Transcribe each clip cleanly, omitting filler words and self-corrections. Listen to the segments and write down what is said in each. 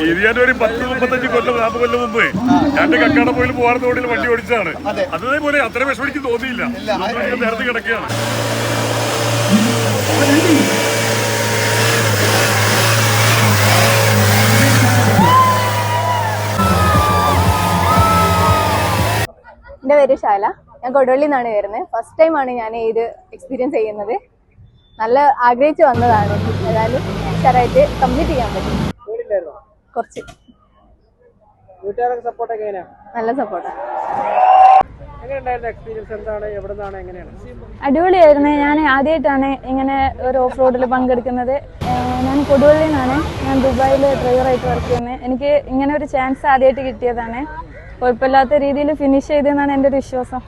ഇത് ഞാൻ ഒരു 10-35 കൊല്ലം 40 കൊല്ലം മുമ്പ് ഞാൻ കക്കാടംപൊയിൽ പോവാറ് തോടിൽ വണ്ടി ഓടിച്ചതാണ്. അതേപോലെ അത്ര വിഷമം എനിക്ക് തോന്നിയില്ല. നേരത്തെ കിടക്കുകയാണ്. എൻ്റെ പേര് ശാല. ഞാൻ കൊടുവള്ളിയിൽ നിന്നാണ് വരുന്നത്. ഫസ്റ്റ് ടൈമാണ് ഞാൻ ഇത് എക്സ്പീരിയൻസ് ചെയ്യുന്നത്. നല്ല ആഗ്രഹിച്ച് വന്നതാണ്. ഏതായാലും ഉഷാറായിട്ട് കംപ്ലീറ്റ് ചെയ്യാൻ പറ്റും. കുറച്ച് നല്ല സപ്പോർട്ടാണ്. അടിപൊളിയായിരുന്നു. ഞാൻ ആദ്യമായിട്ടാണ് ഇങ്ങനെ ഒരു ഓഫ് റോഡിൽ പങ്കെടുക്കുന്നത്. ഞാൻ കൊടുവള്ളിയിൽ നിന്നാണ്. ഞാൻ ദുബായിൽ ഡ്രൈവറായിട്ട് വർക്ക് ചെയ്യുന്നത്. എനിക്ക് ഇങ്ങനെ ഒരു ചാൻസ് ആദ്യമായിട്ട് കിട്ടിയതാണ്. കുഴപ്പമില്ലാത്ത രീതിയിൽ ഫിനിഷ് ചെയ്തെന്നാണ് എൻ്റെ ഒരു വിശ്വാസം.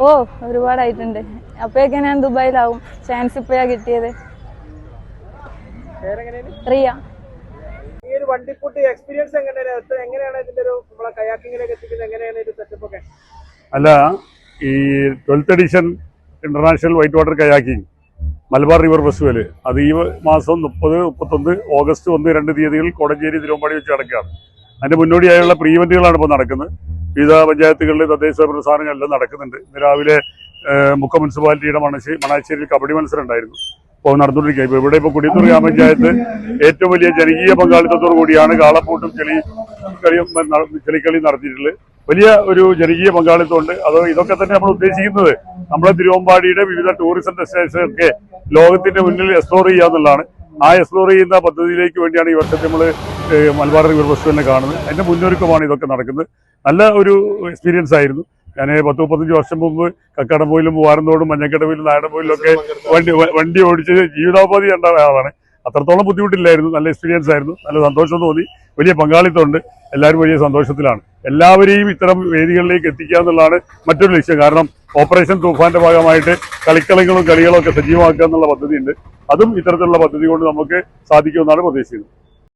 ഓ, ഒരുപാടായിട്ടുണ്ട്. അപ്പോഴൊക്കെ ഞാൻ ദുബായിലാവും. ചാൻസ് ഇപ്പോഴാ കിട്ടിയത്. റിയ. അല്ല, ഈ 12th edition international white water kayaking Malabar river festival അത് ഈ മാസം 30, 31, ഓഗസ്റ്റ് 1, 2 തീയതികളിൽ കോടഞ്ചേരി തിരുവമ്പാടി വെച്ച് നടക്കുകയാണ്. അതിന്റെ മുന്നോടിയായുള്ള പ്രീ ഇവന്റുകളാണ് ഇപ്പോൾ നടക്കുന്നത്. വിവിധ പഞ്ചായത്തുകളിൽ തദ്ദേശ പ്രസ്ഥാനങ്ങളെല്ലാം നടക്കുന്നുണ്ട്. ഇന്ന് രാവിലെ മുക്കം മുനിസിപ്പാലിറ്റിയുടെ മണാശ്ശേരിയിൽ കബഡി മത്സരം ഉണ്ടായിരുന്നു. ഇപ്പോൾ നടന്നുകൊണ്ടിരിക്കുക. ഇപ്പോൾ ഇവിടെ ഇപ്പോൾ കുടിയത്തൂർ ഗ്രാമപഞ്ചായത്ത് ഏറ്റവും വലിയ ജനകീയ പങ്കാളിത്തത്തോടു കൂടിയാണ് കാളപ്പൂട്ടും ചെളിക്കളി നടത്തിയിട്ടുള്ളത്. വലിയ ഒരു ജനകീയ പങ്കാളിത്തമുണ്ട്. അത് ഇതൊക്കെ തന്നെ നമ്മൾ ഉദ്ദേശിക്കുന്നത് നമ്മളെ തിരുവമ്പാടിയുടെ വിവിധ ടൂറിസം ഡെസ്റ്റിനേഷനൊക്കെ ലോകത്തിന്റെ മുന്നിൽ എക്സ്പ്ലോർ ചെയ്യാന്നുള്ളതാണ്. ആ എക്സ്പ്ലോർ ചെയ്യുന്ന പദ്ധതിയിലേക്ക് വേണ്ടിയാണ് ഈ വർഷത്തെ നമ്മൾ മലബാർ റിവർ ഫെസ്റ്റിവലിനെ കാണുന്നത്. അതിന്റെ മുന്നൊരുക്കമാണ് ഇതൊക്കെ നടക്കുന്നത്. നല്ല ഒരു എക്സ്പീരിയൻസ് ആയിരുന്നു. ഞാൻ 10-35 വർഷം മുമ്പ് കക്കാടംപൊയിലും മൂവാരന്തോടും മഞ്ഞക്കടവിലും നാരായണപൊയിലൊക്കെ വണ്ടി ഓടിച്ച് ജീവിതോപാധി കണ്ട ആളാണ്. അത്രത്തോളം ബുദ്ധിമുട്ടില്ലായിരുന്നു. നല്ല എക്സ്പീരിയൻസ് ആയിരുന്നു. നല്ല സന്തോഷം തോന്നി. വലിയ പങ്കാളിത്തമുണ്ട്. എല്ലാവരും വലിയ സന്തോഷത്തിലാണ്. എല്ലാവരെയും ഇത്തരം വേദികളിലേക്ക് എത്തിക്കുക എന്നുള്ളതാണ് മറ്റൊരു ലക്ഷ്യം. കാരണം ഓപ്പറേഷൻ തൂഫാന്റെ ഭാഗമായിട്ട് കളിക്കളങ്ങളും കളികളും ഒക്കെ സജീവമാക്കുക എന്നുള്ള പദ്ധതിയുണ്ട്. അതും ഇത്തരത്തിലുള്ള പദ്ധതി കൊണ്ട് നമുക്ക് സാധിക്കുമെന്നാണ് പ്രതീക്ഷിക്കുന്നത്.